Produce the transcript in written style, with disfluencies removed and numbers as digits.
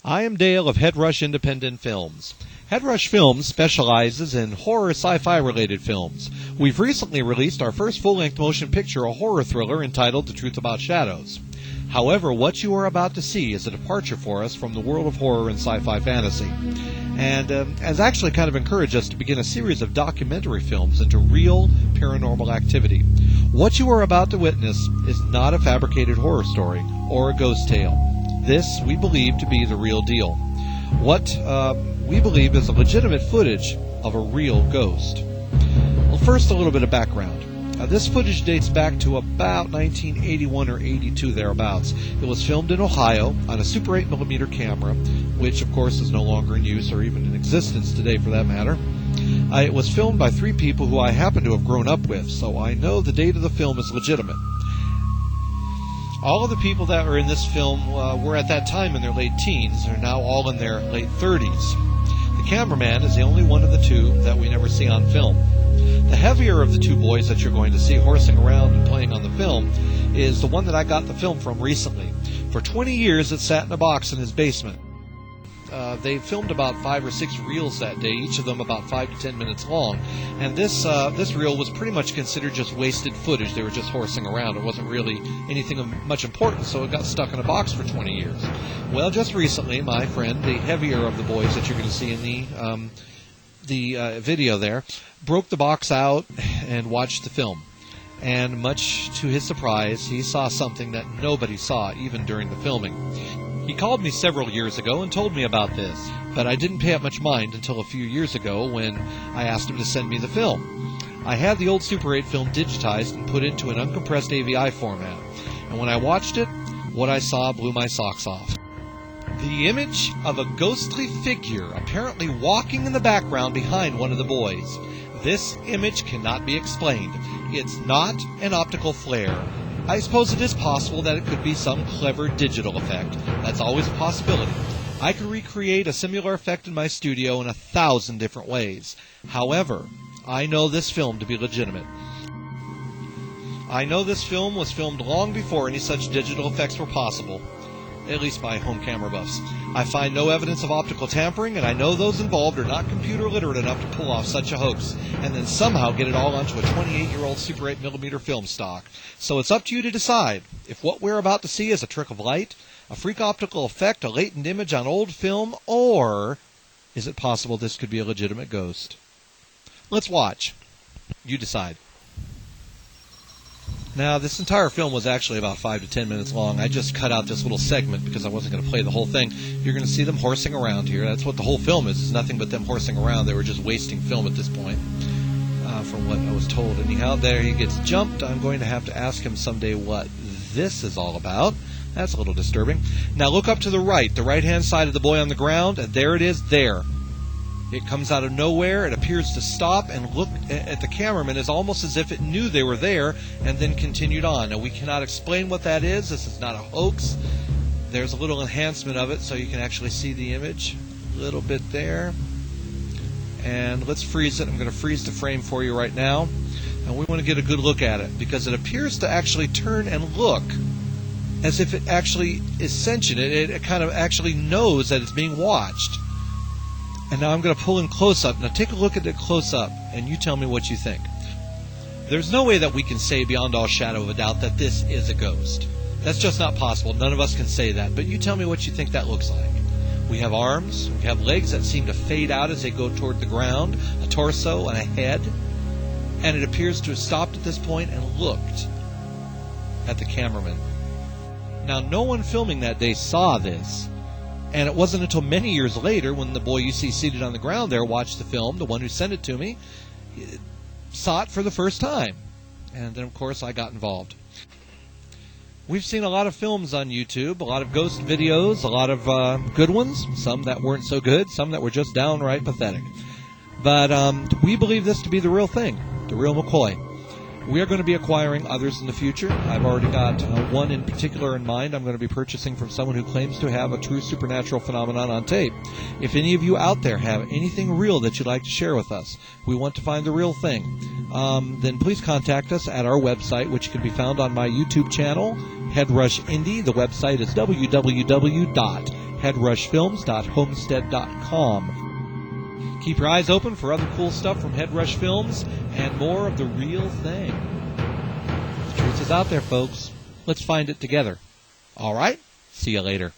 I am Dale of Headrush Independent Films. Headrush Films specializes in horror sci-fi related films. We've recently released our first full-length motion picture, a horror thriller entitled The Truth About Shadows. However, what you are about to see is a departure for us from the world of horror and sci-fi fantasy, and has actually kind of encouraged us to begin a series of documentary films into real paranormal activity. What you are about to witness is not a fabricated horror story or a ghost tale. This we believe to be the real deal. What we believe is a legitimate footage of a real ghost. Well, first a little bit of background. This footage dates back to about 1981 or 82, thereabouts. It was filmed in Ohio on a Super 8mm camera, which of course is no longer in use or even in existence today for that matter. It was filmed by three people who I happen to have grown up with, so I know the date of the film is legitimate. All of the people that were in this film were at that time in their late teens. They're now all in their late 30s. The cameraman is the only one of the two that we never see on film. The heavier of the two boys that you're going to see horsing around and playing on the film is the one that I got the film from recently. For 20 years it sat in a box in his basement. They filmed about 5 or 6 reels that day, each of them about 5 to 10 minutes long. And this reel was pretty much considered just wasted footage. They were just horsing around. It wasn't really anything of much importance, so it got stuck in a box for 20 years. Well, just recently, my friend, the heavier of the boys that you're going to see in the video there, broke the box out and watched the film. And much to his surprise, he saw something that nobody saw, even during the filming. He called me several years ago and told me about this, but I didn't pay it much mind until a few years ago when I asked him to send me the film. I had the old Super 8 film digitized and put into an uncompressed AVI format, and when I watched it, what I saw blew my socks off. The image of a ghostly figure apparently walking in the background behind one of the boys. This image cannot be explained. It's not an optical flare. I suppose it is possible that it could be some clever digital effect. That's always a possibility. I could recreate a similar effect in my studio in 1,000 different ways. However, I know this film to be legitimate. I know this film was filmed long before any such digital effects were possible, at least by home camera buffs. I find no evidence of optical tampering, and I know those involved are not computer literate enough to pull off such a hoax and then somehow get it all onto a 28-year-old Super 8mm film stock. So it's up to you to decide if what we're about to see is a trick of light, a freak optical effect, a latent image on old film, or is it possible this could be a legitimate ghost? Let's watch. You decide. Now, this entire film was actually about 5 to 10 minutes long. I just cut out this little segment because I wasn't going to play the whole thing. You're going to see them horsing around here. That's what the whole film is. It's nothing but them horsing around. They were just wasting film at this point, from what I was told. Anyhow, there he gets jumped. I'm going to have to ask him someday what this is all about. That's a little disturbing. Now, look up to the right-hand side of the boy on the ground, and there it is, there. It comes out of nowhere. It appears to stop and look at the cameraman as almost as if it knew they were there and then continued on. Now, we cannot explain what that is. This is not a hoax. There's a little enhancement of it so you can actually see the image. A little bit there. And let's freeze it. I'm going to freeze the frame for you right now. And we want to get a good look at it because it appears to actually turn and look as if it actually is sentient. It kind of actually knows that it's being watched. And now I'm going to pull in close-up. Now take a look at it close-up, and you tell me what you think. There's no way that we can say beyond all shadow of a doubt that this is a ghost. That's just not possible. None of us can say that. But you tell me what you think that looks like. We have arms. We have legs that seem to fade out as they go toward the ground, a torso and a head. And it appears to have stopped at this point and looked at the cameraman. Now, no one filming that day saw this. And it wasn't until many years later when the boy you see seated on the ground there watched the film, the one who sent it to me, saw it for the first time. And then, of course, I got involved. We've seen a lot of films on YouTube, a lot of ghost videos, a lot of good ones, some that weren't so good, some that were just downright pathetic. But we believe this to be the real thing, the real McCoy. We are going to be acquiring others in the future. I've already got one in particular in mind I'm going to be purchasing from someone who claims to have a true supernatural phenomenon on tape. If any of you out there have anything real that you'd like to share with us, we want to find the real thing, then please contact us at our website, which can be found on my YouTube channel, headrushindi. The website is www.headrushindi.com. headrushfilms.homestead.com. Keep your eyes open for other cool stuff from Headrush Films and more of the real thing. The truth is out there, folks. Let's find it together. All right? See you later.